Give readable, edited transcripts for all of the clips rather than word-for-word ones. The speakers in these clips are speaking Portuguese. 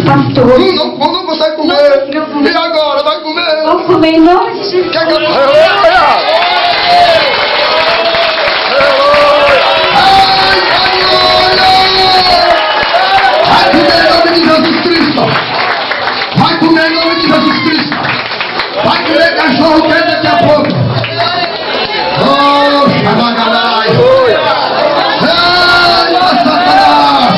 pastor. Não consegue comer. E agora? Vai comer? Vou comer em nome de Jesus. Quer que eu... Vai comer em nome de Jesus Cristo. Vai comer em nome de Jesus Cristo. Vai comer cachorro quente daqui a pouco. Oh, Xabagalai. Eita, Satanás.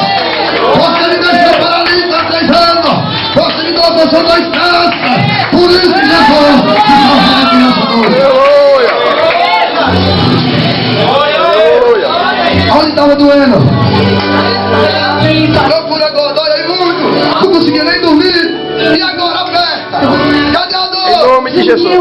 Você me deixou paralítico há 3 anos. Você me deu a porção da esperança. Por isso que Jesus me salvou a criança doida. Onde estava doendo? Procura agora, dói aí muito. Não conseguia nem dormir. E agora aperta. Cadê a dor? Em nome de Jesus.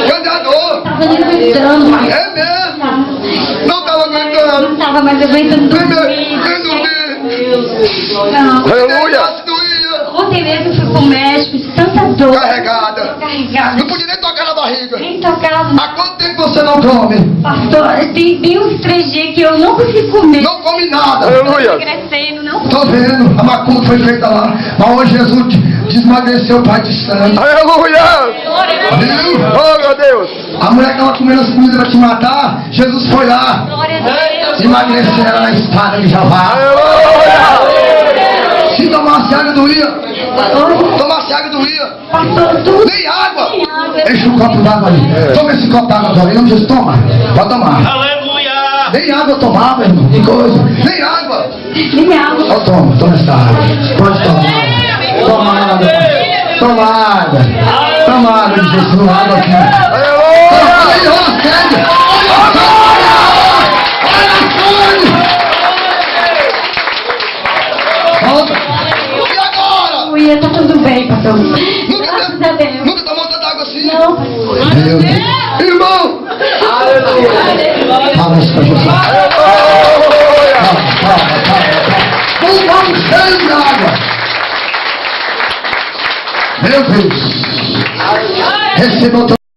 Cadê a dor? Tava nem aguentando mais. É mesmo? Não estava aguentando. Não tava mais aguentando Nem dormir. dormir. Não. Aleluia. Ontem mesmo fui pro médico de tanta dor. Carregada. Carregada. Não podia nem tocar na barriga. Nem tocava. Há quanto tempo você não come? Pastor, tem uns 3 dias que eu não consigo comer. Não come nada. Aleluia. Crescendo, não. Tô vendo, a macumba foi feita lá. Mas hoje Jesus desmagreceu o pai de sangue. Aleluia. Viu? Oh, meu Deus. A mulher que estava comendo as comidas para te matar, Jesus foi lá. Glória a Deus. Emagrecer ela na espada de Javá. Aleluia. Se tomasse água doía. Pastor, Tomasse água doía. pastor, tudo. Nem água. Tem água. Enche o copo d'água ali. Toma esse copo d'água agora. Em nome de Jesus, toma. Pode tomar. Aleluia! Nem água eu tomava, irmão. Que coisa. Nem água. Nem água. Ó, toma essa água. Pode tomar. Toma água. Toma água. Toma água de Jesus. Água aqui. Aleluia. Olha aí, ó, sede. Olha a sede. Volta. E agora? Aleluia, tá tudo bem, pastor. Nunca Graças a Deus. Nunca tomou tanta água assim? Não. Deus. Irmão. Palmas para Jesus. Aleluia. Um copo cheio de água. Meu Deus. Receba o teu